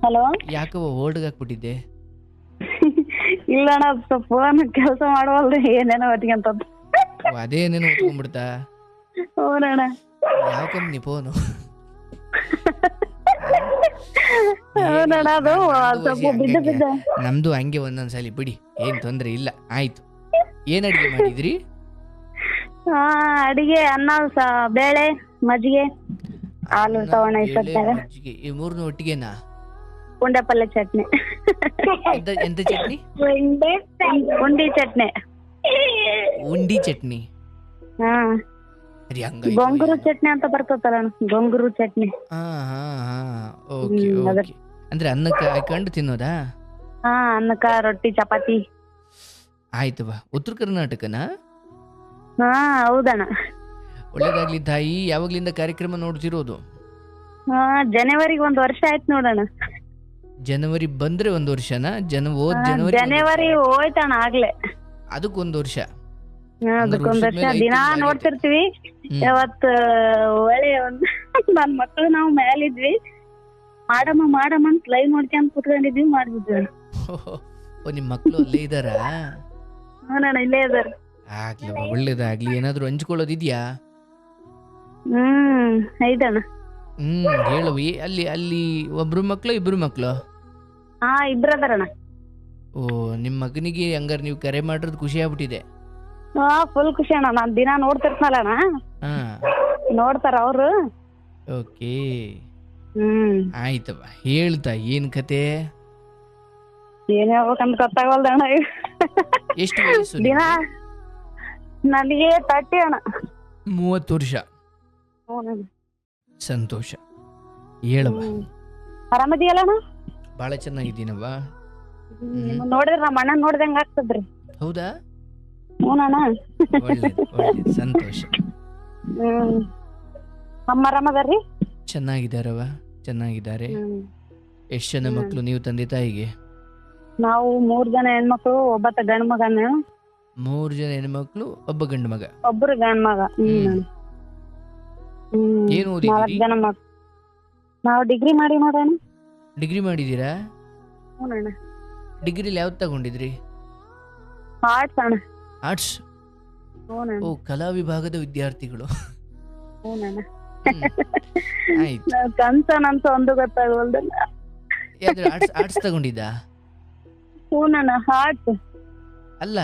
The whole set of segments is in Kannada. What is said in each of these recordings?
ಹಲೋ. ಯಾಕವ್ವ ಓಲ್ಡ್ಗೆ ಹಾಕ್ಬಿಟ್ಟಿದ್ದೆ? ಇಲ್ಲ ಅಣ್ಣ, ಸ್ವಲ್ಪ ಫೋನ್ ಕೆಲಸ ಮಾಡುವಲ್ರಿ, ಏನೇನೋ ಹೊತ್ಕೊಂತದ್ದು. ಅದೇನೇನು ಹೊತ್ಕೊಂಡ್ಬಿಡ್ತಾ? ಹ್ಞೂನಣ್ಣ. ಯಾವ ಕಂಪ್ನಿ ಫೋನು? ಹೌದಣ್ಣ, ಅದು ಸ್ವಲ್ಪ ಬಿದ್ದ ನಮ್ದು ಹಂಗೆ ಒಂದೊಂದ್ಸಲಿ ಬಿಡಿ, ಏನ್ ತೊಂದ್ರೆ ಇಲ್ಲ. ಆಯ್ತು, ಏನ್ ಅಡಿಗೆ ಮಾಡಿದ್ರಿ? ಅಡಿಗೆ ಅನ್ನ, ಬೇಳೆ, ಮಜ್ಜಿಗೆ, ಹಾಲು ತಗೊಂಡ ಮಜ್ಜಿಗೆ, ಈ ಮೂರ್ನು ಒಟ್ಟಿಗೆನಾ? ಪುಂಡೆ ಪಲ್ಯ ಚಟ್ನಿ. ಎಂತ ಚಟ್ನಿ? ಉಂಡಿ ಚಟ್ನಿ. ಉಂಡಿ ಚಟ್ನಿ? ಹಾ, ಗೊಂಗೂರು ಚಟ್ನಿ ಅಂತ ಬರ್ತದಲ್ಲ, ಗೊಂಗೂರು ಚಟ್ನಿ. Okay okay. ಅಂದ್ರೆ ಅನ್ನಕ್ಕೆ ಹಾಕೊಂಡು ತಿನ್ನೋದಾ? ಹಾ, ಅನ್ನಕ್ಕ, ರೊಟ್ಟಿ, ಚಪಾತಿ. ಆಯ್ತವ. ಉತ್ತರ ಕರ್ನಾಟಕನಾ? ಹಾ, ಹೌದಣ್ಣ. ಒಳ್ಳೇದಾಗ್ಲಿ ತಾಯಿ. ಯಾವಾಗ್ಲಿಂದ ಕಾರ್ಯಕ್ರಮ ನೋಡ್ತಿರೋದು? ಜನವರಿಗೆ 1 ವರ್ಷ ಆಯ್ತು ನೋಡೋಣ. ಜನವರಿ ಬಂದ್ರೆ 1 ವರ್ಷನಾ? ಜನವರಿ ಹೋಯ್ತಣ್ಣ ಆಗ್ಲೇ. ಅದಕ್ಕೊಂದು ವರ್ಷ. ಅದಕ್ಕೊಂದ್ ವರ್ಷ ದಿನಾ ನೋಡ್ತಿರ್ತೀವಿ. ಯಾವತ್ ಒಳ್ಳೆ ನನ್ ಮಕ್ಳು ನಾವು ಮೇಲಿದ್ವಿ, ಮಾಡಮ್ಮ ಅಂತ ಲೈವ್ ನೋಡ್ಕೊಂಡ್ ಕುತ್ಕೊಂಡಿದ್ವಿ, ಮಾಡ್ಬಿದ್ವಿ. ನಿಮ್ ಮಕ್ಳು ಅಲ್ಲೇ ಇದ್ದಾರಾ? ಹ್ಞೂನಣ್ಣ, ಇಲ್ಲೇ ಇದಾರ. ಆಗ್ಲವ, ಒಳ್ಳೇದಾಗ್ಲಿ. ಏನಾದ್ರು ಹಂಚ್ಕೊಳ್ಳೋದಿದ್ಯಾ? ಐದಣ್ಣ. ಹೇಳುವಿ. ಅಲ್ಲಿ ಒಬ್ರು ಮಕ್ಳು, ಇಬ್ರು ಮಕ್ಳು? ಹಾ, ಇಬ್ರು ಅದಾರಣ್ಣ. ಓ, ನಿಮ್ ಮಗನಿಗೆ ಹಂಗಾರ ನೀವು ಕರೆ ಮಾಡಿರೋದು ಖುಷಿ ಆಗ್ಬಿಟ್ಟಿದೆ. ಹಾ, ಫುಲ್ ಖುಷಿ ಅಣ್ಣ. ನಾನ್ ದಿನ ನೋಡ್ತಿರ್ತಾನಲ್ಲ ಅಣ್ಣ, ನೋಡ್ತಾರ ಅವ್ರು. ಓಕೆ, ಆಯ್ತವ. ಹೇಳ್ತಾ ಏನ್ ಕತೆ? ಏನ್ ಹೇಳ್ಬೇಕಂತ ಗೊತ್ತಾಗಲ್ದಣ್ಣ. ಎಷ್ಟು ವಯಸ್ಸು? ದಿನ ನನಗೆ 30 ಅಣ್ಣ. 30 ವರ್ಷ. ಸಂತೋಷ. ಹೇಳವ. ಆರಾಮದಿಯಲ್ಲ ಅಣ್ಣ? ಬಾಳ ಚೆನ್ನಾಗಿದ್ದೀನವ್ವ. ನೋಡಿದ್ರ ನಮ್ಮ ಅಣ್ಣ ನೋಡ್ದಂಗ ಆಗ್ತದ್ರಿ. ಹೌದಾ? ಹ್ಞೂನಣ್ಣ. ಒಳ್ಳೇದು, ಸಂತೋಷ. ಅಮ್ಮ ಆರಾಮದಾರ್ರಿ? ಚೆನ್ನಾಗಿದ್ದಾರವ, ಚೆನ್ನಾಗಿದ್ದಾರೆ. ಎಷ್ಟು ಜನ ಮಕ್ಳು ನೀವು ತಂದೆ ತಾಯಿಗೆ? ನಾವು 3 ಜನ ಹೆಣ್ಮಕ್ಳು, ಒಬ್ಬ ಗಂಡು ಮಗನ. 3 ಜನ ಹೆಣ್ಮಕ್ಳು, ಒಬ್ಬ ಗಂಡು ಮಗ. ಒಬ್ರು ಗಂಡು ಮಗ. ಏನು ಓದಿದ್ದೀರಿ? 4 ಜನ ಮಕ್ಳು. ನಾವು ಡಿಗ್ರಿ ಮಾಡಿ ನೋಡೋಣ. ಡಿಗ್ರಿ ಮಾಡಿದೀರಾ? ಹ್ಞೂನಣ್ಣ. ಡಿಗ್ರಿಲಿ ಯಾವ್ದು ತಗೊಂಡಿದ್ರಿ? ಆರ್ಟ್ಸ್ ಅಣ್ಣ. ಆರ್ಟ್ಸ್? ಓ, ಕಲಾ ವಿಭಾಗದ ವಿದ್ಯಾರ್ಥಿಗಳು. ಹ್ಞೂನಣ್ಣ. ಆಯ್ತು. ಕನ್ಸನಂತ ಒಂದು ಗೊತ್ತಾಗಲ್ದಲ್ಲ. ಆರ್ಟ್ಸ್ ತಗೊಂಡಿದ್ದ? ಹ್ಞೂನಣ್ಣ, ಆರ್ಟ್ಸ್. ಅಲ್ಲ,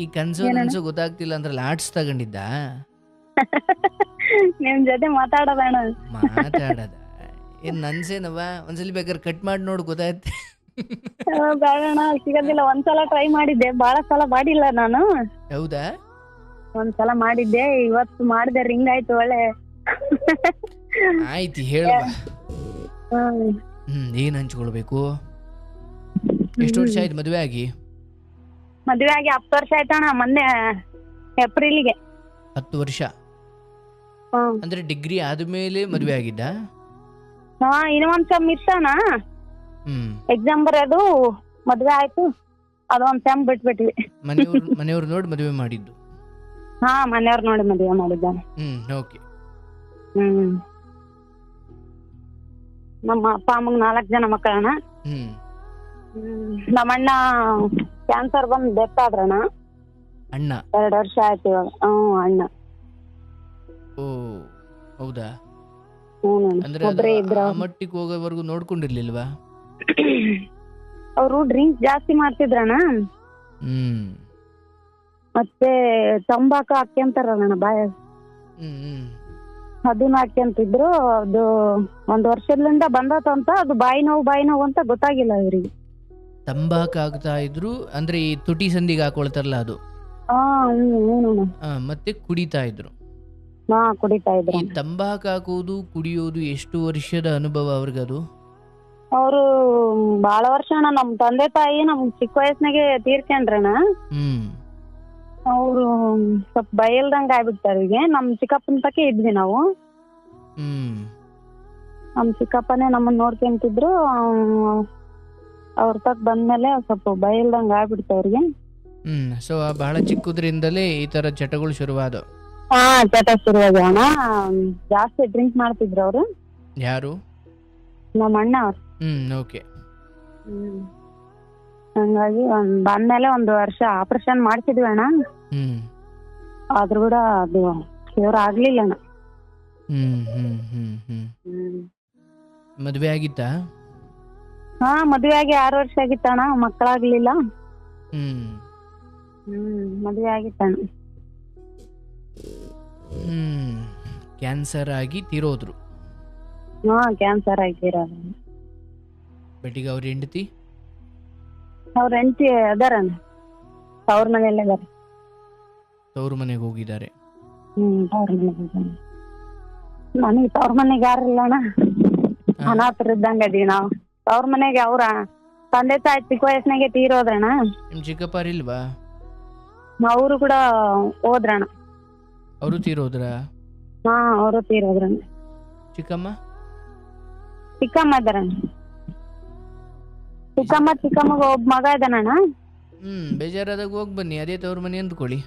ಈ ಕನ್ಸು ಗೊತ್ತಾಗ್ತಿಲ್ಲ ಅಂದ್ರಲ್ಲ, ಆರ್ಟ್ಸ್ ತಗೊಂಡಿದ್ದ? ನಿಮ್ ಜೊತೆ ಮಾತಾಡೋದಣ್ಣ. ಮಾತಾಡದ ಏನ್ ನನ್ಸೇನವ? ಒಂದ್ಸಲಿ ಬೇಕಾದ್ರೆ ಕಟ್ ಮಾಡಿ ನೋಡು, ಗೊತ್ತಾಯ್ತೆ. ಬೇಡಣ್ಣ, ಸಿಗೋದಿಲ್ಲ. ಒಂದ್ಸಲ ಟ್ರೈ ಮಾಡಿದ್ದೆ, ಬಾಳ ಸಲ ಮಾಡಿಲ್ಲ ನಾನು. ಹೌದಾ? ಒಂದ್ಸಲ ಮಾಡಿದ್ದೆ, ಇವತ್ತು ಮಾಡಿದೆ, ರಿಂಗ್ ಆಯ್ತು. ಒಳ್ಳೆ ಆಯ್ತು, ಹೇಳುವ. ಏನ್ ಹಂಚ್ಕೊಳ್ಬೇಕು? ಎಷ್ಟು ವರ್ಷ ಆಯ್ತು ಮದುವೆ ಆಗಿ? ಮದುವೆ ಆಗಿ 10 ವರ್ಷ ಆಯ್ತಣ್ಣ. ಮೊನ್ನೆ ಏಪ್ರಿಲ್ಗೆ. 10 ವರ್ಷ? ಅಂದ್ರೆ ಡಿಗ್ರಿ ಆದ್ಮೇಲೆ ಮದುವೆ ಆಗಿದ್ದ? ಇನ್ನು ಒಂದ್ ಸೆಮ್ ಇತ್ತಣ್ಣ, ಎಕ್ಸಾಮ್ ಬರೋದು, ಮದ್ವೆ ಆಯ್ತು. ಅದೊಂದ್ ಸೆಮ್ ಬಿಟ್ಬಿಟ್ವಿ. ಮನೆಯವ್ರು ನೋಡಿ ಮದುವೆ ಮಾಡಿದ್ದು? ಹಾ, ಮನೆಯವ್ರು ನೋಡಿ ಮದುವೆ ಮಾಡಿದ್ದಾನೆ. ಓಕೆ. ನಮ್ಮ ಅಪ್ಪ ಅಮ್ಮಗ್ 4 ಜನ ಮಕ್ಕಳಣ್ಣ. ನಮ್ಮಣ್ಣ ಕ್ಯಾನ್ಸರ್ ಬಂದು ಡೆತ್ ಆದ್ರಣ್ಣ. ಅಣ್ಣ? 2 ವರ್ಷ ಆಯ್ತು ಇವಾಗ. ಅಣ್ಣ. ಓ, ಹೌದಾ? ಅಂದ್ರೆ ಒಬ್ರೇ ಇದ್ರ. ಆ ಮಟ್ಟಿಗೆ ಹೋಗೋವರೆಗೂ ನೋಡ್ಕೊಂಡಿರ್ಲಿಲ್ವಾ? ಅವರು ಡ್ರಿಂಕ್ಸ್ ಜಾಸ್ತಿ ಮಾಡ್ತಿದ್ರಣ್ಣ. ಮತ್ತೆ ತಂಬಾಕು ಹಾಕ್ಯಂತಾರಣ್ಣ ಬಾಯ, ಅದನ್ನ ಹಾಕ್ಯಂತಿದ್ರು. ಅದು 1 ವರ್ಷದಿಂದ ಬಂದತಂತ. ಅದು ಬಾಯಿ ನೋವು ಅಂತ ಗೊತ್ತಾಗಿಲ್ಲ ಇವ್ರಿಗೆ. ತಂಬಾಕು ಹಾಕ್ತಾ ಇದ್ರು ಅಂದ್ರೆ ಈ ತುಟಿ ಸಂದಿಗೆ ಹಾಕೊಳ್ತಾರಲ್ಲ ಅದು? ಮತ್ತೆ ಕುಡಿತಾ ಇದ್ರು? ಕುಡಿತಾ ಇದ್ರು. ಈ ತಂಬಾಕು ಹಾಕೋದು, ಕುಡಿಯೋದು ಎಷ್ಟು ವರ್ಷದ ಅನುಭವ ಅವ್ರಿಗದು? ಅವರು ಬಾಳ ವರ್ಷ ಅಣ್ಣ. ನಮ್ ತಂದೆ ತಾಯಿ ನಮ್ ಚಿಕ್ಕ ವಯಸ್ಸಿನಾಗೆ ತೀರ್ಕೊಂಡ್ರಣ್ಣ. ಅವರು ಸ್ವಲ್ಪ ಬಯಲ್ದಂಗ ಆಗ್ಬಿಡ್ತಾರ. ಈಗ ನಮ್ ಚಿಕ್ಕಪ್ಪನ ತಕ್ಕೆ ಇದ್ವಿ ನಾವು. ನಮ್ ಚಿಕ್ಕಪ್ಪನೇ ನಮ್ಮನ್ನ ನೋಡ್ಕೊಂತಿದ್ರು. ಅವ್ರ ತಕ್ ಬಂದ್ಮೇಲೆ ಸ್ವಲ್ಪ ಬಯಲ್ದಂಗ ಆಗ್ಬಿಡ್ತಾವ್ರಿಗೆ. ಸೊ ಬಹಳ ಚಿಕ್ಕದ್ರಿಂದಲೇ ಈ ತರ ಚಟಗಳು ಶುರುವಾದ? ಚಟ ಶುರುವಾಗ್ಯಾವಣ್ಣ. ಜಾಸ್ತಿ ಡ್ರಿಂಕ್ ಮಾಡ್ತಿದ್ರು ಅವ್ರು. ಯಾರು? ನಮ್ಮ ಅಣ್ಣ ಅವ್ರು. ಓಕೆ. ಹ್ಮ್ ಹಂಗಾಗಿ ಬಂದ್ಮೇಲೆ 1 ವರ್ಷ ಆಪರೇಷನ್ ಮಾಡ್ಸಿದ್ವಿ ಅಣ್ಣ. ಹ್ಮ್ ಆದ್ರೂ ಕೂಡ ಅದು ಕ್ಯೂರ್ ಆಗ್ಲಿಲ್ಲ ಅಣ್ಣ. ಹ್ಮ್ ಹ್ಮ್ ಹ್ಮ್ ಹ್ಮ್ ಹ್ಮ್ ಮದ್ವೆ ಆಗಿತ್ತಾ? ಮದ್ವೆ ಆಗಿ 6 ವರ್ಷ ಆಗಿತ್ತಣ್ಣ, ಮಕ್ಕಳಾಗ್ಲಿಲ್ಲ. ಹ್ಮ್ ಮದ್ವೆ ಆಗಿತ್ತಣ್ಣ. ಹ್ಮ್ ಕ್ಯಾನ್ಸರ್ ಆಗಿ ತೀರೋದ್ರು. ಕ್ಯಾನ್ಸರ್ ಆಗಿರೋದು. ಬಟ್ ಈಗ ಅವ್ರ ಹೆಂಡತಿ ಅವ್ರ ಹೆಂಡತಿ ಅದಾರಣ್ಣ, ಅವ್ರ ಮನೆಯಲ್ಲೇ ಅದಾರ. ತವ್ರ ಮನೆಗೆ ಹೋಗಿದ್ದಾರೆ. ಅವ್ರ ಮನೆಗೆ ನನಗೆ ತವ್ರ ಮನೆಗೆ ಯಾರಿಲ್ಲ ಅಣ್ಣ, ಅನಾಥರು ಇದ್ದಂಗ ಅದೀವಿ ನಾವು. ಅವ್ರ ಮನೆಗೆ ಅವ್ರ ತಂದೆ ತಾಯಿ ಚಿಕ್ಕ ವಯಸ್ಸಿನಾಗೆ ತೀರೋದ್ರಣ್ಣ. ನಿಮ್ ಚಿಕ್ಕಪ್ಪ ಇಲ್ವಾ? ಅವರು ಕೂಡ ಹೋದ್ರಣ್ಣ. ಅವರು ತೀರೋದ್ರ? ಅವರು ತೀರೋದ್ರಣ್ಣ. ಚಿಕ್ಕಮ್ಮ ಇದಾರಣ್ಣ. ಚಿಕ್ಕಮ್ಮಗ ಒಬ್ಬ ಮಗ ಇದಾನಣ್ಣ. ಬೇಜಾರಾದಾಗ ಹೋಗ್ ಬನ್ನಿ, ಅದೇ ತವ್ರ ಮನೆ ಅಂದ್ಕೊಳ್ಳಿ.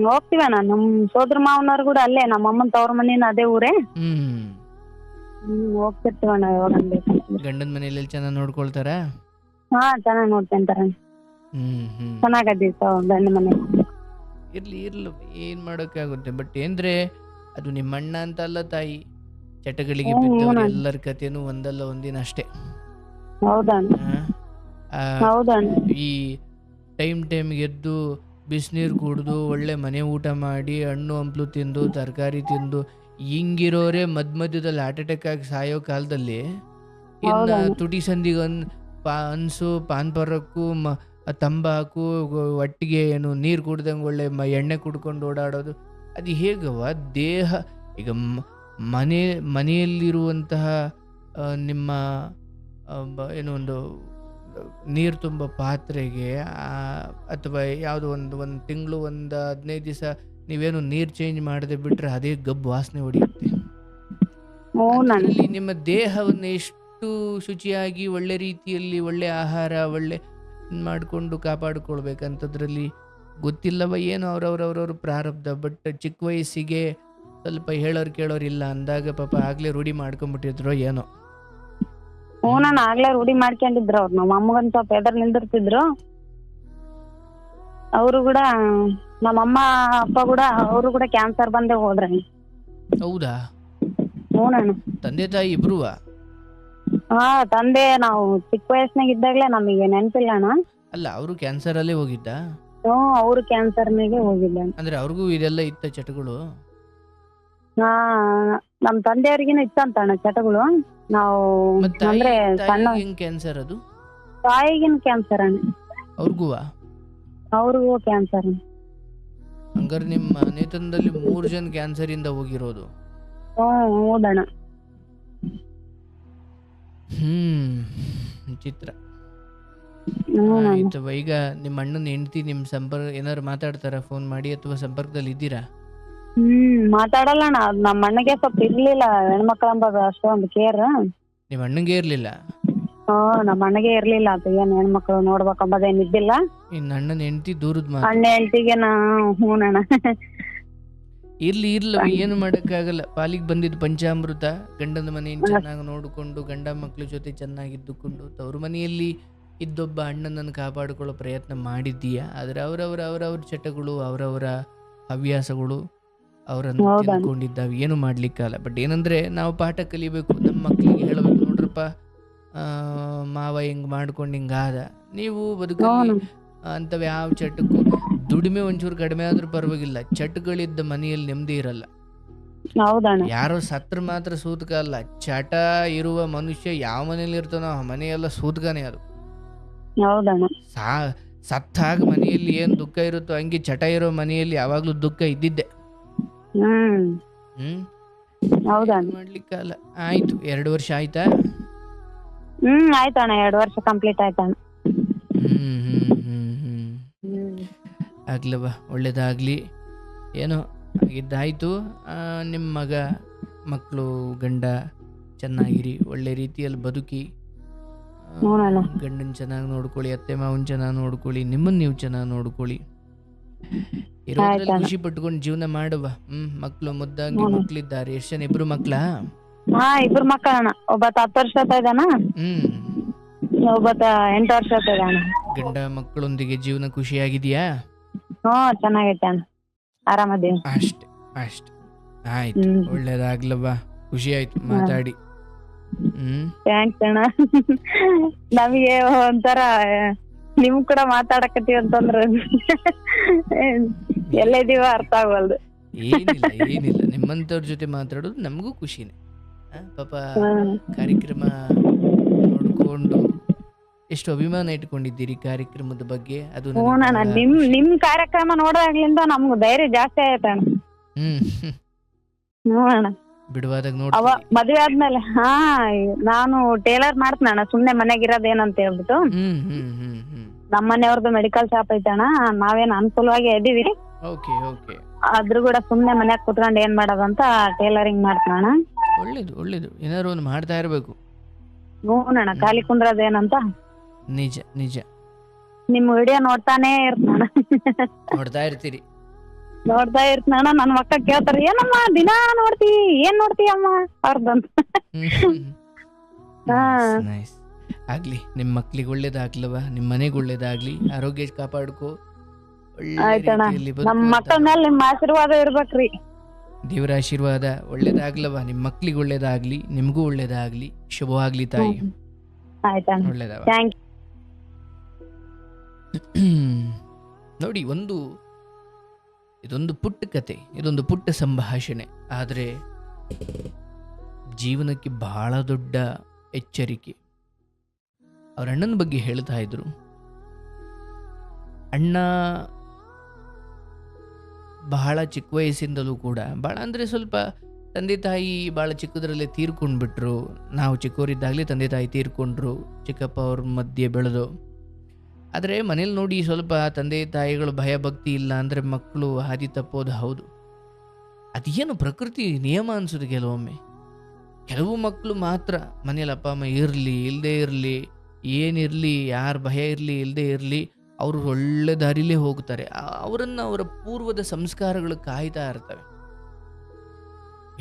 ಹೋಗ್ತೀವಣ್ಣ. ನಮ್ ಸೋದ್ರ ಮಾವನವ್ರು ಕೂಡ ಅಲ್ಲೇ, ನಮ್ಮ ಅಮ್ಮನ ತವ್ರ ಮನೇನ ಅದೇ ಊರೇ. ಹೋಗ್ತಿರ್ತೀವಣ್ಣ ಯಾವಾಗ ಬೇಕಂತ. ಗಂಡನ ಮನೆಯಲ್ಲಿ ಚೆನ್ನಾಗಿ ನೋಡ್ಕೊಳ್ತಾರ? ಚೆನ್ನಾಗ್ ನೋಡ್ಕೊಂತಾರ. ಚೆನ್ನಾಗದೀವಿ ಗಂಡ ಮನೆ. ಇರ್ಲಿ ಏನ್ ಮಾಡೋಕ್ಕಾಗುತ್ತೆ. ಬಟ್ ಏನ್ರೆ ಅದು ನಿಮ್ಮ ಅಣ್ಣ ಅಂತ ಅಲ್ಲ ತಾಯಿ, ಚಟಗಳಿಗೆ ಬಿದ್ದವ್ರು ಎಲ್ಲರ ಕಥೆನೂ ಒಂದಲ್ಲ ಒಂದಿನ ಅಷ್ಟೇ. ಈ ಟೈಮ್ಗೆ ಎದ್ದು ಬಿಸಿನೀರು ಕುಡಿದು ಒಳ್ಳೆ ಮನೆ ಊಟ ಮಾಡಿ ಹಣ್ಣು ಹಂಪ್ಲು ತಿಂದು ತರಕಾರಿ ತಿಂದು ಹಿಂಗಿರೋರೆ ಮಧ್ಯದಲ್ಲಿ ಹಾರ್ಟ್ ಅಟ್ಯಾಕ್ ಆಗಿ ಸಾಯೋ ಕಾಲದಲ್ಲಿ ಇನ್ನು ತುಟಿ ಸಂದಿಗೆ ಅನ್ಸು ಪಾನ್ ಪರಕ್ಕು ತಂಬಾಕು ಒಟ್ಟಿಗೆ ಏನು ನೀರು ಕುಡ್ದಂಗೆ ಒಳ್ಳೆ ಎಣ್ಣೆ ಕುಡ್ಕೊಂಡು ಓಡಾಡೋದು, ಅದು ಹೇಗವ ದೇಹ? ಈಗ ಮನೆಯಲ್ಲಿರುವಂತಹ ನಿಮ್ಮ ಏನೋ ಒಂದು ನೀರು ತುಂಬ ಪಾತ್ರೆಗೆ ಅಥವಾ ಯಾವುದೋ ಒಂದು ತಿಂಗಳು 15 ದಿವಸ ನೀವೇನು ನೀರು ಚೇಂಜ್ ಮಾಡದೆ ಬಿಟ್ರೆ ಅದೇ ಗಬ್ಬು ವಾಸನೆ ಹೊಡೆಯುತ್ತೆ. ನಿಮ್ಮ ದೇಹವನ್ನು ಎಷ್ಟು ಶುಚಿಯಾಗಿ ಒಳ್ಳೆ ರೀತಿಯಲ್ಲಿ ಒಳ್ಳೆ ಆಹಾರ ಒಳ್ಳೆ ಮಾಡಿಕೊಂಡು ಕಾಪಾಡಿಕೊಳ್ಬೇಕಂತದ್ರಲ್ಲಿ ಗೊತ್ತಿಲ್ಲವ ಏನು ಅವ್ರವ್ರ ಪ್ರಾರಬ್ಧ. ಬಟ್ ಚಿಕ್ಕ ವಯಸ್ಸಿಗೆ ಸ್ವಲ್ಪ ಹೇಳೋರು ಕೇಳೋರು ಇಲ್ಲ ಅಂದಾಗ ಪಾಪ ಆಗ್ಲೇ ರೂಢಿ ಮಾಡ್ಕೊಂಡ್ಬಿಟ್ಟಿದ್ರು ಏನೋ. ಆಗ್ಲೇ ರೂಢಿ ಮಾಡ್ಕೊಂಡಿದ್ರು ಅವ್ರು. ನಮ್ಮ ಅಮ್ಮಗನ್ ಸ್ವಲ್ಪ ಎದರ್ ನಿಂದಿರ್ತಿದ್ರು. ಅವರು ಕೂಡ ನಮ್ಮಮ್ಮ ಅಪ್ಪ ಕೂಡ ಅವರು ಕೂಡ ಕ್ಯಾನ್ಸರ್ ಬಂದೇ ಹೋದ್ರ. ಹೌದಾ? ತಂದೆ ತಾಯಿ ಇಬ್ರುವ? ತಂದೆ ನಾವು ಚಿಕ್ಕ ವಯಸ್ಸಿನಾಗ ಇದ್ದಾಗ್ಲೇ ನಮಗೆ ನೆನಪಿಲ್ಲ ಅಣ್ಣ. ಅಲ್ಲ, ಅವರು ಕ್ಯಾನ್ಸರ್ ಅಲ್ಲೇ ಹೋಗಿದ್ದ? ಅವರು ಕ್ಯಾನ್ಸರ್ನಾಗೆ ಹೋಗಿದ್ದ. ಅಂದ್ರೆ ಅವ್ರಿಗೂ ಇದೆಲ್ಲ ಇತ್ತ ಚಟಗಳು? ನಮ್ ತಂದೆಯವ್ರಿಗಿನ ಇತ್ತಂತ ಅಣ್ಣ ಚಟಗಳು. ನಾವು ಅಂದ್ರೆ ಸಣ್ಣ ಕ್ಯಾನ್ಸರ್ ಅದು ತಾಯಿಗಿನ ಕ್ಯಾನ್ಸರ್ ಅಣ್ಣ. ಅವ್ರಿಗೂ ಕ್ಯಾನ್ಸರ್. ಹಂಗಾರೆ ನಿಮ್ಮ ನೇತನದಲ್ಲಿ 3 ಜನ ಕ್ಯಾನ್ಸರ್ ಇಂದ ಹೋಗಿರೋದು? ಹೌದಣ್ಣ. ಚಿತ್ರ. ಆಯ್ತವ. ಈಗ ನಿಮ್ಮ ಅಣ್ಣನ ಹೆಂಡತಿ ನಿಮ್ ಸಂಪರ್ಕ ಏನಾರು ಮಾತಾಡ್ತಾರ ಫೋನ್ ಮಾಡಿ ಅಥವಾ ಸಂಪರ್ಕದಲ್ಲಿ ಇದ್ದೀರಾ? ಮಾತಾಡಲ್ಲ ಅಣ್ಣ. ನಮ್ಮ ಅಣ್ಣಗೆ ಸ್ವಲ್ಪ ಇರ್ಲಿಲ್ಲ ಹೆಣ್ಮಕ್ಳಂಬ ಅಷ್ಟೊಂದು ಕೇರ್. ನಿಮ್ಮ ಅಣ್ಣಂಗೆ ಇರ್ಲಿಲ್ಲ? ನಮ್ಮ ಅಣ್ಣಗೆ ಇರ್ಲಿಲ್ಲ ಅದು ಏನ್ ಹೆಣ್ಮಕ್ಳು ನೋಡ್ಬೇಕಂಬದೇನ್ ಇದ್ದಿಲ್ಲ. ಇನ್ನು ಅಣ್ಣನ ಹೆಂಡತಿ ದೂರದ ಮಾತು. ಅಣ್ಣ ಹೆಂಡತಿಗೆ ಹೂನಣ್ಣ. ಇರ್ಲಿ ಏನು ಮಾಡಕ್ಕಾಗಲ್ಲ. ಪಾಲಿಗೆ ಬಂದಿದ್ದು ಪಂಚಾಮೃತ. ಗಂಡನ ಮನೆಯನ್ನು ಚೆನ್ನಾಗಿ ನೋಡಿಕೊಂಡು ಗಂಡ ಮಕ್ಳ ಜೊತೆ ಚೆನ್ನಾಗಿದ್ದುಕೊಂಡು ತವ್ರ ಮನೆಯಲ್ಲಿ ಇದ್ದೊಬ್ಬ ಅಣ್ಣನನ್ನು ಕಾಪಾಡಿಕೊಳ್ಳೋ ಪ್ರಯತ್ನ ಮಾಡಿದ್ದೀಯಾ. ಆದ್ರೆ ಅವರವರ ಚಟಗಳು ಅವರವರ ಹವ್ಯಾಸಗಳು ಅವರನ್ನು ತಿಳ್ಕೊಂಡಿದ್ದಾವೆ, ಏನು ಮಾಡ್ಲಿಕ್ಕಲ್ಲ. ಬಟ್ ಏನಂದ್ರೆ ನಾವು ಪಾಠ ಕಲಿಬೇಕು, ನಮ್ಮ ಮಕ್ಕಳಿಗೆ ಹೇಳಬೇಕು, ನೋಡ್ರಪ್ಪ ಮಾವ ಹಿಂಗ್ ಮಾಡ್ಕೊಂಡು ಹಿಂಗಾದ, ನೀವು ಬದುಕಲ್ಲಿ ಅಂತವ್ ಯಾವ ಚಟಕ್ಕೂ ದುಡಿಮೆ ಒಂಚೂರು ಕಡಿಮೆ ಆದ್ರೂ ಪರವಾಗಿಲ್ಲ, ಚಟಗಳಿದ್ದ ಮನೆಯಲ್ಲಿ ನೆಮ್ಮದಿ ಇರಲ್ಲ. ಯಾರೋ ಸತ್ರ ಮಾತ್ರ ಸೂತಕ ಅಲ್ಲ, ಚಟ ಇರುವ ಮನುಷ್ಯ ಯಾವ ಮನೇಲಿ ಇರ್ತಾನೋ ಆ ಮನೆಯೆಲ್ಲ ಸೂತಕನೇ. ಅದು ಸತ್ತಾಗ ಮನೆಯಲ್ಲಿ ಏನ್ ದುಃಖ ಇರುತ್ತೋ ಹಂಗೆ ಚಟ ಇರೋ ಮನೆಯಲ್ಲಿ ಯಾವಾಗ್ಲೂ ದುಃಖ ಇದ್ದಿದ್ದೆ. ಮಾಡ್ಲಿಕ್ಕಲ್ಲ. ಆಯ್ತು, 2 ವರ್ಷ ಆಯ್ತಾ? ಆಯ್ತಣ್ಣ, 2 ವರ್ಷ ಕಂಪ್ಲೀಟ್ ಆಯ್ತಣ್ಣ. ಆಗ್ಲವ, ಒಳ್ಳೇದಾಗ್ಲಿ. ಏನೋ ಆಗಿದ್ದಾಯ್ತು. ನಿಮ್ಮ ಮಗ ಮಕ್ಕಳು ಗಂಡ ಚೆನ್ನಾಗಿರಿ, ಒಳ್ಳೆ ರೀತಿಯಲ್ಲಿ ಬದುಕಿ, ಗಂಡನ್ ಚೆನ್ನಾಗಿ ನೋಡ್ಕೊಳ್ಳಿ, ಅತ್ತೆ ಮಾವನ್ ಚೆನ್ನಾಗಿ ನೋಡ್ಕೊಳ್ಳಿ, ನಿಮ್ಮನ್ನ ನೀವು ಚೆನ್ನಾಗಿ ನೋಡ್ಕೊಳ್ಳಿ, ಇರೋದ್ರಲ್ಲಿ ಖುಷಿ ಪಟ್ಕೊಂಡು ಜೀವನ ಮಾಡುವ. ಮಕ್ಕಳು ಮುದ್ದಾಗಿ ಮಕ್ಳಿದ್ದಾರೆ. ಎಷ್ಟು ಜನ? 2 ಮಕ್ಳ? ಹಾ, ಇಬ್ರು ಮಕ್ಕಳಣ್ಣ. ಒಬ್ಬತ್ತ 10 ವರ್ಷದ ಇದಾನ, ಹ್ಮ್ ಒಬ್ಬತ್ತ 8 ವರ್ಷದ ಇದಾನ. ಗಂಡ ಮಕ್ಕಳೊಂದಿಗೆ ಜೀವನ ಖುಷಿಯಾಗಿದೆಯಾ? ಚೆನ್ನಾಗೈತೆ ಅಣ್ಣ, ಆರಾಮದೇವಿ. ಅಷ್ಟೆ ಅಷ್ಟೆ, ಆಯ್ತು, ಒಳ್ಳೇದಾಗ್ಲವ್ವ. ಖುಷಿ ಆಯ್ತು ಮಾತಾಡಿ. ಥ್ಯಾಂಕ್ಸ್ ಅಣ್ಣ. ನಮಗೆ ಒಂಥರ ನಿಮ್ ಕೂಡ ಮಾತಾಡಕತ್ತೀವಿ ಅಂತಂದ್ರ ಎಲ್ಲೇದೀವ ಅರ್ಥ ಆಗವಲ್ದು. ಏನಿಲ್ಲ ಏನಿಲ್ಲ, ನಿಮ್ಮಂತವ್ರ ಜೊತೆ ಮಾತಾಡೋದು ನಮಗೂ ಖುಷಿನೇ. ಪಾಪ ಕಾರ್ಯಕ್ರಮ ನೋಡ್ಕೊಂಡು ಎಷ್ಟು ಅಭಿಮಾನ ಇಟ್ಕೊಂಡಿದ್ದೀರಿ ಕಾರ್ಯಕ್ರಮದ ಬಗ್ಗೆ. ಅದು ನಿಮ್ ಕಾರ್ಯಕ್ರಮ ನೋಡೋದ್ರಿಂದ ನಮ್ಗೆ ಧೈರ್ಯ ಜಾಸ್ತಿ ಆಯ್ತಣ್ಣ. ಅಣ್ಣ ಬಿಡುವಾದಾಗ ಅವ ಮದ್ವೆ ಆದ್ಮೇಲೆ ನಾನು ಟೇಲರ್ ಮಾಡ್ತೀನಣ್ಣ, ಸುಮ್ನೆ ಮನೆಗಿರೋದೇನಂತ ಹೇಳ್ಬಿಟ್ಟು. ನಮ್ಮ ಮನೆಯವ್ರದ್ದು ಮೆಡಿಕಲ್ ಶಾಪ್ ಐತಣ್ಣ, ನಾವೇನ್ ಅನುಕೂಲವಾಗಿ ಇದೀವಿ. ಅದ್ರ ಕೂಡ ಸುಮ್ನೆ ಮನ್ಯಾಗ ಕುತ್ಕೊಂಡ್ ಏನ್ ಮಾಡೋದಂತ ಟೇಲರಿಂಗ್ ಮಾಡ್ತೀನಣ್ಣ. ಒಳ್ಳೇದು ಒಳ್ಳೇದು, ಏನಾದ್ರು ಒಂದು ಮಾಡ್ತಾ ಇರ್ಬೇಕು. ಅಣ್ಣ ಖಾಲಿ ಕುಂದ್ರದೇನಂತ. ನಿಜ ನಿಜ, ನಿಮ್ ವಿಡಿಯೋ ನೋಡ್ತಾನೆ ಇರ್ತಣ್ಣ. ನೋಡ್ತಾ ಇರ್ತೀರಿ? ನೋಡ್ತಾ ಇರ್ತಣ್ಣ. ನನ್ ಮಕ್ಕ ಕೇಳ್ತಾರ, ಏನಮ್ಮ ದಿನಾ ನೋಡ್ತಿ, ಏನ್ ನೋಡ್ತಿ ಅಮ್ಮ ಅವ್ರದಂತ. ಆಗ್ಲಿ, ನಿಮ್ ಮಕ್ಳಿಗೆ ಒಳ್ಳೇದಾಗ್ಲವ, ನಿಮ್ ಮನೆಗ್ ಒಳ್ಳೇದಾಗ್ಲಿ, ಆರೋಗ್ಯ ಕಾಪಾಡ್ಕೋ. ಆಯ್ತಣ್ಣ, ನಮ್ ಮಕ್ಕಳ ಮೇಲೆ ನಿಮ್ ಆಶೀರ್ವಾದ ಇರ್ಬೇಕ್ರಿ. ದೇವರ ಆಶೀರ್ವಾದ. ಒಳ್ಳೇದಾಗ್ಲವ, ನಿಮ್ ಮಕ್ಳಿಗೆ ಒಳ್ಳೇದಾಗ್ಲಿ, ನಿಮ್ಗೂ ಒಳ್ಳೇದಾಗ್ಲಿ. ಶುಭವಾಗ್ಲಿ ತಾಯಿ. ಒಳ್ಳೇದವ. ನೋಡಿ, ಇದೊಂದು ಪುಟ್ಟ ಕತೆ, ಇದೊಂದು ಪುಟ್ಟ ಸಂಭಾಷಣೆ, ಆದರೆ ಜೀವನಕ್ಕೆ ಬಹಳ ದೊಡ್ಡ ಎಚ್ಚರಿಕೆ. ಅವ್ರ ಅಣ್ಣನ ಬಗ್ಗೆ ಹೇಳ್ತಾ ಇದ್ರು. ಅಣ್ಣ ಬಹಳ ಚಿಕ್ಕ ವಯಸ್ಸಿಂದಲೂ ಕೂಡ, ಬಹಳ ಅಂದರೆ ಸ್ವಲ್ಪ ತಂದೆ ತಾಯಿ ಭಾಳ ಚಿಕ್ಕದ್ರಲ್ಲೇ ತೀರ್ಕೊಂಡ್ಬಿಟ್ರು. ನಾವು ಚಿಕ್ಕವರಿದ್ದಾಗಲೇ ತಂದೆ ತಾಯಿ ತೀರ್ಕೊಂಡ್ರು, ಚಿಕ್ಕಪ್ಪ ಅವ್ರ ಮಧ್ಯೆ ಬೆಳೆದು. ಆದರೆ ಮನೇಲಿ ನೋಡಿ, ಸ್ವಲ್ಪ ತಂದೆ ತಾಯಿಗಳು ಭಯ ಭಕ್ತಿ ಇಲ್ಲ ಅಂದರೆ ಮಕ್ಕಳು ಹಾದಿ ತಪ್ಪೋದು ಹೌದು. ಅದೇನು ಪ್ರಕೃತಿ ನಿಯಮ ಅನ್ಸೋದು ಕೆಲವೊಮ್ಮೆ. ಕೆಲವು ಮಕ್ಕಳು ಮಾತ್ರ ಮನೇಲಿ ಅಪ್ಪ ಅಮ್ಮ ಇರಲಿ ಇಲ್ಲದೆ ಇರಲಿ, ಏನಿರಲಿ, ಯಾರ ಭಯ ಇರಲಿ ಇಲ್ಲದೆ ಇರಲಿ, ಅವರು ಒಳ್ಳೆ ದಾರಿಲೇ ಹೋಗ್ತಾರೆ. ಅವರನ್ನು ಅವರ ಪೂರ್ವದ ಸಂಸ್ಕಾರಗಳು ಕಾಯ್ತಾ ಇರ್ತವೆ.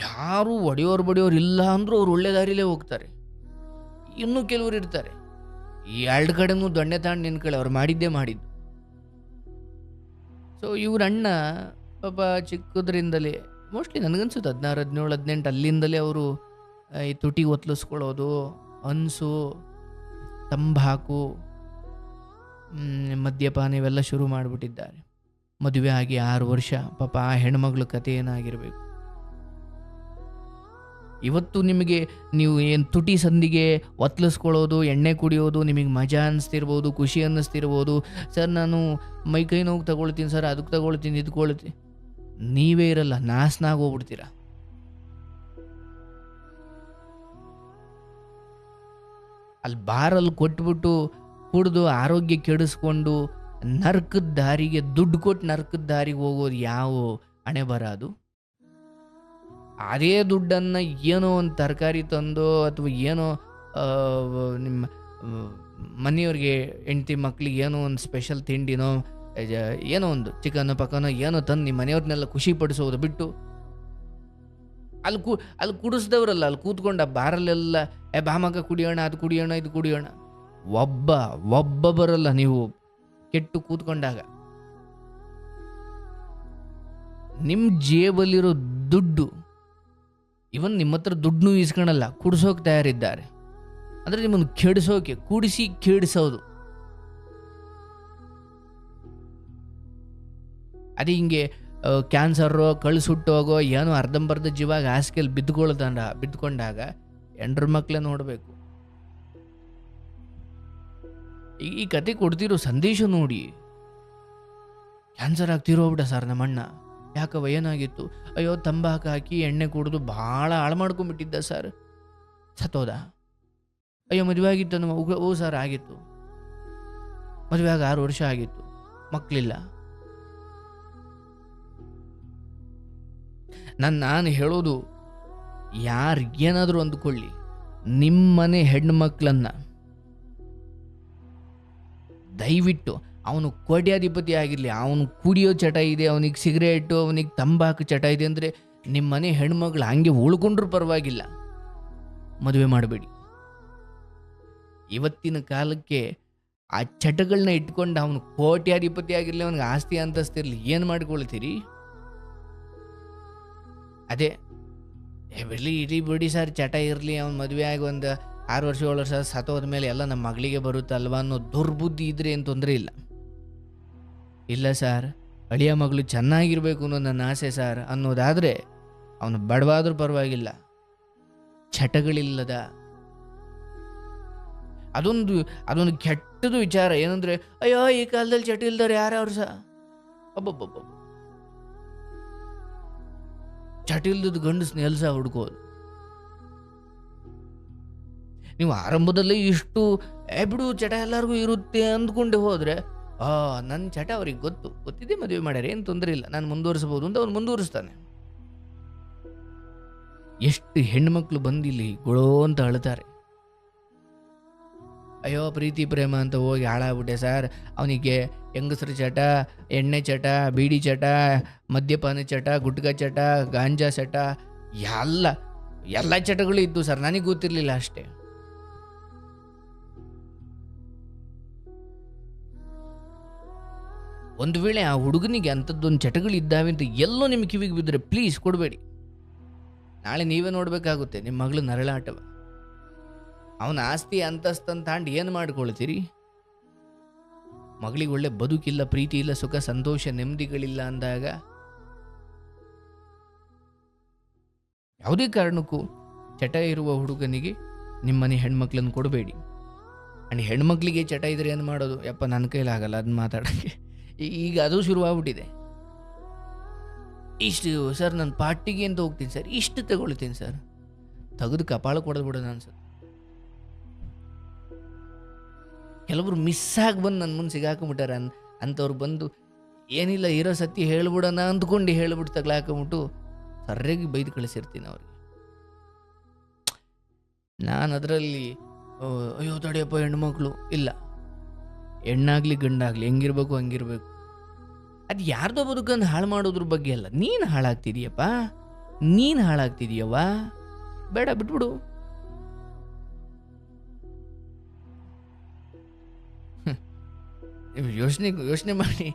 ಯಾರು ಒಡೆಯೋರು ಇಲ್ಲ ಅಂದರೂ ಅವ್ರು ಒಳ್ಳೆ ದಾರಿಲೇ ಹೋಗ್ತಾರೆ. ಇನ್ನೂ ಕೆಲವರು ಇರ್ತಾರೆ, ಈ 2 ಕಡೆನೂ ದೊಣ್ಣೆ ತಾಂಡು ನಿನ್ಕಳಿ, ಅವ್ರು ಮಾಡಿದ್ದೇ ಮಾಡಿದ್ದು. ಸೊ ಇವ್ರ ಅಣ್ಣ ಪಾಪ ಚಿಕ್ಕದ್ರಿಂದಲೇ, ಮೋಸ್ಟ್ಲಿ ನನಗನ್ಸುತ್ತೆ 16, 17, 18 ಅಲ್ಲಿಂದಲೇ ಅವರು ಈ ತುಟಿ ಒತ್ತಲಿಸ್ಕೊಳ್ಳೋದು, ಅನ್ಸು, ತಂಬಾಕು, ಮದ್ಯಪಾನ ಇವೆಲ್ಲ ಶುರು ಮಾಡಿಬಿಟ್ಟಿದ್ದಾರೆ. ಮದುವೆ ಆಗಿ 6 ವರ್ಷ. ಪಾಪ ಆ ಹೆಣ್ಮಗಳ ಕತೆ ಏನಾಗಿರಬೇಕು. ಇವತ್ತು ನಿಮಗೆ ನೀವು ಏನು ತುಟಿ ಸಂದಿಗೆ ಒತ್ತಲಿಸ್ಕೊಳ್ಳೋದು, ಎಣ್ಣೆ ಕುಡಿಯೋದು ನಿಮಗೆ ಮಜಾ ಅನ್ನಿಸ್ತಿರ್ಬೋದು, ಖುಷಿ ಅನ್ನಿಸ್ತಿರ್ಬೋದು. ಸರ್ ನಾನು ಮೈಕೈ ನೋವು ತಗೊಳ್ತೀನಿ ಸರ್, ಅದಕ್ಕೆ ತಗೊಳ್ತೀನಿ, ಇದಕ್ಕೊಳ್ತೀನಿ. ನೀವೇ ಇರಲ್ಲ, ನಾಶನಾಗ ಹೋಗ್ಬಿಡ್ತೀರ. ಅಲ್ಲಿ ಬಾರಲ್ಲಿ ಕೊಟ್ಬಿಟ್ಟು ಕುಡಿದು ಆರೋಗ್ಯ ಕೆಡಿಸ್ಕೊಂಡು ನರ್ಕದ ದಾರಿಗೆ, ದುಡ್ಡು ಕೊಟ್ಟು ನರ್ಕದ ದಾರಿಗೆ ಹೋಗೋದು ಯಾವ ಹಣೆ ಬರೋದು? ಅದೇ ದುಡ್ಡನ್ನು ಏನೋ ಒಂದು ತರಕಾರಿ ತಂದು ಅಥವಾ ಏನೋ ನಿಮ್ಮ ಮನೆಯವ್ರಿಗೆ, ಹೆಂಡತಿ ಮಕ್ಳಿಗೆ ಏನೋ ಒಂದು ಸ್ಪೆಷಲ್ ತಿಂಡಿನೋ, ಏನೋ ಒಂದು ಚಿಕನ್ ಪಕ್ಕನೋ ಏನೋ ತಂದು ನಿಮ್ಮ ಮನೆಯವ್ರನ್ನೆಲ್ಲ ಖುಷಿ ಪಡಿಸೋದು ಬಿಟ್ಟು, ಅಲ್ಲಿ ಕುಡಿಸ್ದವ್ರಲ್ಲ, ಅಲ್ಲಿ ಕೂತ್ಕೊಂಡ ಬಾರಲ್ಲೆಲ್ಲ ಬಾಮಕ ಕುಡಿಯೋಣ, ಅದು ಕುಡಿಯೋಣ, ಇದು ಕುಡಿಯೋಣ. ಒಬ್ಬ ಬರಲ್ಲ ನೀವು ಕೆಟ್ಟು ಕೂತ್ಕೊಂಡಾಗ. ನಿಮ್ಮ ಜೇಬಲ್ಲಿರೋ ದುಡ್ಡು, ಇವನ್ ನಿಮ್ಮ ಹತ್ರ ದುಡ್ಡು ಇಸ್ಕೊಳಲ್ಲ, ಕುಡಿಸೋಕೆ ತಯಾರಿದ್ದಾರೆ. ಅಂದರೆ ನಿಮ್ಮನ್ನು ಕೆಡಿಸೋಕೆ, ಕುಡಿಸಿ ಕೆಡಿಸೋದು. ಅದೇ ಹಿಂಗೆ ಕ್ಯಾನ್ಸರು, ಕಳ್ಸುಟ್ಟೋಗೋ ಏನೋ ಅರ್ಧಂಬರ್ಧ ಜೀವಾಗ ಹಾಸಿಗೆಯಲ್ಲಿ ಬಿದ್ದುಕೊಂಡಾಗ ಹೆಂಡ್ರ ಮಕ್ಕಳೇ ನೋಡಬೇಕು. ಈ ಕತೆ ಕೊಡ್ತಿರೋ ಸಂದೇಶ ನೋಡಿ. ಕ್ಯಾನ್ಸರ್ ಆಗ್ತಿರೋಬಿಟ್ಟ ಸರ್ ನಮ್ಮಣ್ಣ. ಯಾಕವ, ಏನಾಗಿತ್ತು? ಅಯ್ಯೋ ತಂಬಾಕು ಹಾಕಿ ಎಣ್ಣೆ ಕುಡಿದು ಭಾಳ ಹಾಳು ಮಾಡ್ಕೊಂಡ್ಬಿಟ್ಟಿದ್ದ ಸರ್, ಸತ್ತೋದ. ಅಯ್ಯೋ ಮದುವೆ ಆಗಿತ್ತು ನಮ್ಮ, ಓ ಸರ್ ಆಗಿತ್ತು, ಮದುವೆ ಆಗ 6 ವರ್ಷ ಆಗಿತ್ತು, ಮಕ್ಕಳಿಲ್ಲ. ನಾನು ಹೇಳೋದು, ಯಾರಿಗೇನಾದರೂ ಅಂದ್ಕೊಳ್ಳಿ, ನಿಮ್ಮನೆ ಹೆಣ್ಮಕ್ಳನ್ನು ದಯವಿಟ್ಟು, ಅವನು ಕೋಟ್ಯಾಧಿಪತಿ ಆಗಿರಲಿ, ಅವನು ಕುಡಿಯೋ ಚಟ ಇದೆ, ಅವನಿಗೆ ಸಿಗರೇಟು, ಅವನಿಗೆ ತಂಬಾಕು ಚಟ ಇದೆ ಅಂದರೆ ನಿಮ್ಮ ಮನೆ ಹೆಣ್ಮಕ್ಳು ಹಂಗೆ ಉಳ್ಕೊಂಡ್ರೂ ಪರವಾಗಿಲ್ಲ, ಮದುವೆ ಮಾಡಬೇಡಿ. ಇವತ್ತಿನ ಕಾಲಕ್ಕೆ ಆ ಚಟಗಳನ್ನ ಇಟ್ಕೊಂಡು ಅವನು ಕೋಟ್ಯಾಧಿಪತಿ ಆಗಿರಲಿ, ಅವನಿಗೆ ಆಸ್ತಿ ಅಂತಸ್ತಿರ್ಲಿ, ಏನು ಮಾಡ್ಕೊಳ್ತೀರಿ? ಅದೇ ಇಡೀ ಬಿಡಿ ಸರ್, ಚಟ ಇರಲಿ, ಅವ್ನು ಮದುವೆ ಆಗಿ ಒಂದು 6 ವರ್ಷ 7 ವರ್ಷ ಸತ್ತೋದ ಮೇಲೆ ಎಲ್ಲ ನಮ್ಮ ಮಗಳಿಗೆ ಬರುತ್ತಲ್ವ ಅನ್ನೋ ದುರ್ಬುದ್ಧಿ ಇದ್ರೆ ಏನು ತೊಂದರೆ ಇಲ್ಲ. ಇಲ್ಲ ಸರ್, ಅಳಿಯ ಮಗಳು ಚೆನ್ನಾಗಿರ್ಬೇಕು ಅನ್ನೋ ನನ್ನ ಆಸೆ ಸರ್ ಅನ್ನೋದಾದರೆ ಅವನು ಬಡವಾದ್ರೂ ಪರವಾಗಿಲ್ಲ, ಚಟಗಳಿಲ್ಲದ. ಅದೊಂದು ಕೆಟ್ಟದು ವಿಚಾರ. ಏನಂದ್ರೆ, ಅಯ್ಯೋ ಈ ಕಾಲದಲ್ಲಿ ಚಟ ಇಲ್ದವ್ರು ಯಾರ್ಯಾರು ಸಹ, ಒಬ್ಬೊಬ್ಬೊಬ್ಬ ಚಟ ಇಲ್ದದ್ದು ಗಂಡಸ್ನ ಎಲ್ಸ ಹುಡ್ಕೋದು. ನೀವು ಆರಂಭದಲ್ಲೇ ಇಷ್ಟು ಬಿಡು ಚಟ ಎಲ್ಲರಿಗೂ ಇರುತ್ತೆ ಅಂದ್ಕೊಂಡೆ ಹೋದ್ರೆ, ನನ್ನ ಚಟ ಅವ್ರಿಗೆ ಗೊತ್ತಿದೆ, ಮದುವೆ ಮಾಡ್ಯಾರ, ಏನು ತೊಂದರೆ ಇಲ್ಲ, ನಾನು ಮುಂದುವರಿಸಬಹುದು ಅಂತ ಅವ್ನು ಮುಂದುವರಿಸ್ತಾನೆ. ಎಷ್ಟು ಹೆಣ್ಮಕ್ಳು ಬಂದಿಲ್ಲಿ ಗೊಳೋ ಅಂತ ಅಳ್ತಾರೆ, ಅಯ್ಯೋ ಪ್ರೀತಿ ಪ್ರೇಮ ಅಂತ ಹೋಗಿ ಹಾಳಾಗ್ಬಿಟ್ಟೆ ಸರ್. ಅವನಿಗೆ ಹೆಂಗಸರು ಚಟ, ಎಣ್ಣೆ ಚಟ, ಬೀಡಿ ಚಟ, ಮದ್ಯಪಾನ ಚಟ, ಗುಟ್ಕಾ ಚಟ, ಗಾಂಜಾ ಚಟ, ಎಲ್ಲ ಚಟಗಳು ಇದ್ದು ಸರ್, ನನಗೆ ಗೊತ್ತಿರಲಿಲ್ಲ ಅಷ್ಟೇ. ಒಂದು ವೇಳೆ ಆ ಹುಡುಗನಿಗೆ ಅಂಥದ್ದೊಂದು ಚಟಗಳಿದ್ದಾವೆ ಅಂತ ಎಲ್ಲೋ ನಿಮ್ಮ ಕಿವಿಗೆ ಬಿದ್ದರೆ ಪ್ಲೀಸ್ ಕೊಡಬೇಡಿ. ನಾಳೆ ನೀವೇ ನೋಡಬೇಕಾಗುತ್ತೆ ನಿಮ್ಮ ಮಗಳು ನರಳಾಟವ. ಅವನ ಆಸ್ತಿ ಅಂತಸ್ತಂತ ತಾಂಡು ಏನು ಮಾಡ್ಕೊಳ್ತೀರಿ? ಮಗಳಿಗೆ ಒಳ್ಳೆ ಬದುಕಿಲ್ಲ, ಪ್ರೀತಿ ಇಲ್ಲ, ಸುಖ ಸಂತೋಷ ನೆಮ್ಮದಿಗಳಿಲ್ಲ ಅಂದಾಗ ಯಾವುದೇ ಕಾರಣಕ್ಕೂ ಚಟ ಇರುವ ಹುಡುಗನಿಗೆ ನಿಮ್ಮನೆ ಹೆಣ್ಮಕ್ಳನ್ನು ಕೊಡಬೇಡಿ. ಆ್ಯಂಡ್ ಹೆಣ್ಮಕ್ಳಿಗೆ ಚಟ ಇದ್ರೆ ಏನು ಮಾಡೋದು? ಯಪ್ಪ ನನ್ನ ಕೈಲಾಗಲ್ಲ ಅದನ್ನ ಮಾತಾಡೋಕ್ಕೆ. ಈಗ ಅದು ಶುರುವಾಗ್ಬಿಟ್ಟಿದೆ. ಇಷ್ಟು ಸರ್, ನಾನು ಪಾರ್ಟಿಗೆ ಅಂತ ಹೋಗ್ತೀನಿ ಸರ್, ಇಷ್ಟು ತಗೊಳ್ತೀನಿ ಸರ್, ತೆಗೆದು ಕಪಾಳ ಕೊಡೋದು ಬಿಡೋದು ಅನ್ಸುತ್ತೆ. ಕೆಲವರು ಮಿಸ್ ಆಗಿ ಬಂದು ನನ್ನ ಮುಂದೆ ಸಿಗಾಕೊಂಬಿಟ್ಟಾರೆ. ಅಂಥವ್ರು ಬಂದು ಏನಿಲ್ಲ ಇರೋ ಸತ್ಯ ಹೇಳ್ಬಿಡೋಣ ಅಂದ್ಕೊಂಡು ಹೇಳ್ಬಿಟ್ಟು ತಗ್ಲಾಕೊಂಬಿಟ್ಟು ಸರ್ಯಾಗಿ ಬೈದು ಕಳಿಸಿರ್ತೀನಿ ಅವ್ರಿಗೆ. ನಾನು ಅದರಲ್ಲಿ ಅಯ್ಯೋ ತಡೆಯಪ್ಪ ಹೆಣ್ಮಕ್ಳು ಇಲ್ಲ, ಹೆಣ್ಣಾಗ್ಲಿ ಗಂಡಾಗ್ಲಿ ಹೆಂಗಿರ್ಬೇಕು ಹಂಗಿರ್ಬೇಕು. ಅದು ಯಾರ್ದೋ ಬದುಕನ್ನು ಹಾಳು ಮಾಡೋದ್ರ ಬಗ್ಗೆ ಅಲ್ಲ. ನೀನು ಹಾಳಾಗ್ತಿದೀಯಪ್ಪ, ನೀನು ಹಾಳಾಗ್ತಿದೀಯವ್ವ, ಬೇಡ ಬಿಟ್ಬಿಡು. ಯೋಚನೆ ಮಾಡಿ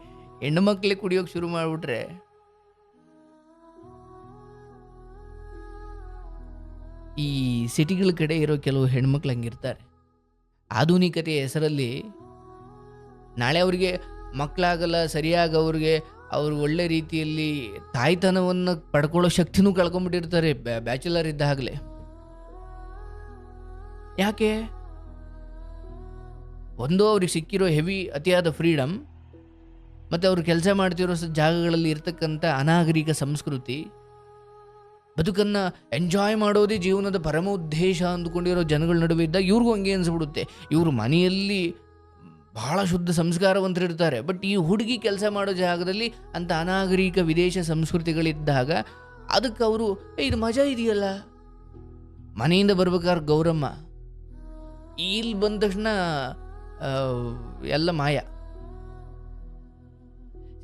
ಹೆಣ್ಣು ಮಕ್ಕಳೇ ಕುಡಿಯೋಕೆ ಶುರು ಮಾಡಿಬಿಟ್ರೆ ಈ ಸಿಟಿಗಳ ಕಡೆ ಇರೋ ಕೆಲವು ಹೆಣ್ಮಕ್ಳು ಹಂಗಿರ್ತಾರೆ. ಆಧುನಿಕತೆಯ ಹೆಸರಲ್ಲಿ ನಾಳೆ ಅವ್ರಿಗೆ ಮಕ್ಕಳಾಗಲ್ಲ, ಸರಿಯಾಗಿ ಅವ್ರು ಒಳ್ಳೆ ರೀತಿಯಲ್ಲಿ ತಾಯ್ತನವನ್ನು ಪಡ್ಕೊಳ್ಳೋ ಶಕ್ತಿನೂ ಕಳ್ಕೊಂಡ್ಬಿಟ್ಟಿರ್ತಾರೆ ಬ್ಯಾಚುಲರ್ ಇದ್ದಾಗಲೇ. ಯಾಕೆ? ಒಂದು ಅವ್ರಿಗೆ ಸಿಕ್ಕಿರೋ ಅತಿಯಾದ ಫ್ರೀಡಮ್, ಮತ್ತು ಅವ್ರು ಕೆಲಸ ಮಾಡ್ತಿರೋ ಜಾಗಗಳಲ್ಲಿ ಇರ್ತಕ್ಕಂಥ ಅನಾಗರಿಕ ಸಂಸ್ಕೃತಿ, ಬದುಕನ್ನು ಎಂಜಾಯ್ ಮಾಡೋದೇ ಜೀವನದ ಪರಮ ಉದ್ದೇಶ ಅಂದ್ಕೊಂಡಿರೋ ಜನಗಳ ನಡುವೆ ಇದ್ದಾಗ ಇವ್ರಿಗೂ ಹಂಗೆ ಅನಿಸ್ಬಿಡುತ್ತೆ. ಇವರು ಮನೆಯಲ್ಲಿ ಬಹಳ ಶುದ್ಧ ಸಂಸ್ಕಾರವಂತರಿರ್ತಾರೆ, ಬಟ್ ಈ ಹುಡುಗಿ ಕೆಲಸ ಮಾಡೋ ಜಾಗದಲ್ಲಿ ಅಂಥ ಅನಾಗರಿಕ ವಿದೇಶ ಸಂಸ್ಕೃತಿಗಳಿದ್ದಾಗ ಅದಕ್ಕೆ ಅವರು ಇದು ಮಜಾ ಇದೆಯಲ್ಲ. ಮನೆಯಿಂದ ಬರ್ಬೇಕಾದ್ರೆ ಗೌರಮ್ಮ, ಇಲ್ಲಿ ಬಂದ ತಕ್ಷಣ ಎಲ್ಲ ಮಾಯ.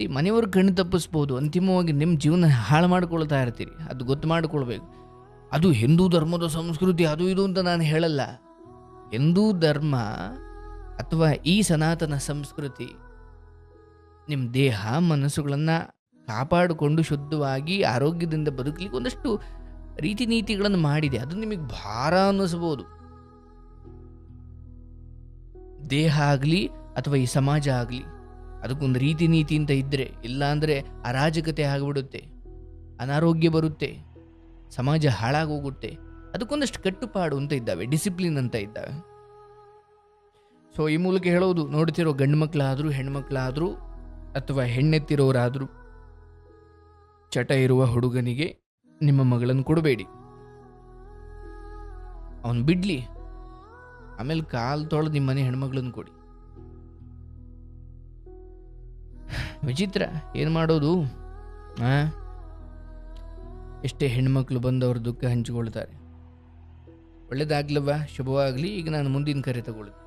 ಈ ಮನೆಯವ್ರ ಕಣ್ಣು ತಪ್ಪಿಸ್ಬೋದು, ಅಂತಿಮವಾಗಿ ನಿಮ್ಮ ಜೀವನ ಹಾಳು ಮಾಡ್ಕೊಳ್ತಾ ಇರ್ತೀರಿ. ಅದು ಗೊತ್ತು ಮಾಡ್ಕೊಳ್ಬೇಕು. ಅದು ಹಿಂದೂ ಧರ್ಮದ ಸಂಸ್ಕೃತಿ ಅದು ಇದು ಅಂತ ನಾನು ಹೇಳಲ್ಲ. ಹಿಂದೂ ಧರ್ಮ ಅಥವಾ ಈ ಸನಾತನ ಸಂಸ್ಕೃತಿ ನಿಮ್ಮ ದೇಹ ಮನಸ್ಸುಗಳನ್ನು ಕಾಪಾಡಿಕೊಂಡು ಶುದ್ಧವಾಗಿ ಆರೋಗ್ಯದಿಂದ ಬದುಕಲಿಕ್ಕೆ ಒಂದಷ್ಟು ರೀತಿ ನೀತಿಗಳನ್ನು ಮಾಡಿದೆ. ಅದು ನಿಮಗೆ ಭಾರ ಅನ್ನಿಸ್ಬೋದು. ದೇಹ ಆಗಲಿ ಅಥವಾ ಈ ಸಮಾಜ ಆಗಲಿ ಅದಕ್ಕೊಂದು ರೀತಿ ನೀತಿ ಅಂತ ಇದ್ದರೆ, ಇಲ್ಲಾಂದರೆ ಅರಾಜಕತೆ ಆಗಿಬಿಡುತ್ತೆ, ಅನಾರೋಗ್ಯ ಬರುತ್ತೆ, ಸಮಾಜ ಹಾಳಾಗೋಗುತ್ತೆ. ಅದಕ್ಕೊಂದಷ್ಟು ಕಟ್ಟುಪಾಡು ಅಂತ ಇದ್ದಾವೆ, ಡಿಸಿಪ್ಲಿನ್ ಅಂತ ಇದ್ದಾವೆ. ಸೊ ಈ ಮೂಲಕ ಹೇಳೋದು, ನೋಡ್ತಿರೋ ಗಂಡು ಮಕ್ಕಳಾದರೂ ಹೆಣ್ಮಕ್ಳಾದರೂ ಅಥವಾ ಹೆಣ್ಣೆತ್ತಿರೋರಾದರೂ ಚಟ ಇರುವ ಹುಡುಗನಿಗೆ ನಿಮ್ಮ ಮಗಳನ್ನು ಕೊಡಬೇಡಿ. ಅವನು ಬಿಡ್ಲಿ, ಆಮೇಲೆ ಕಾಲು ತೊಳೆದು ನಿಮ್ಮ ಮನೆ ಹೆಣ್ಮಗಳನ್ನು ಕೊಡಿ. ವಿಚಿತ್ರ, ಏನು ಮಾಡೋದು? ಎಷ್ಟೇ ಹೆಣ್ಮಕ್ಳು ಬಂದವರು ದುಃಖ ಹಂಚಿಕೊಳ್ತಾರೆ. ಒಳ್ಳೇದಾಗ್ಲವ, ಶುಭವಾಗಲಿ. ಈಗ ನಾನು ಮುಂದಿನ ಕರೆ ತಗೊಳ್ತೀನಿ.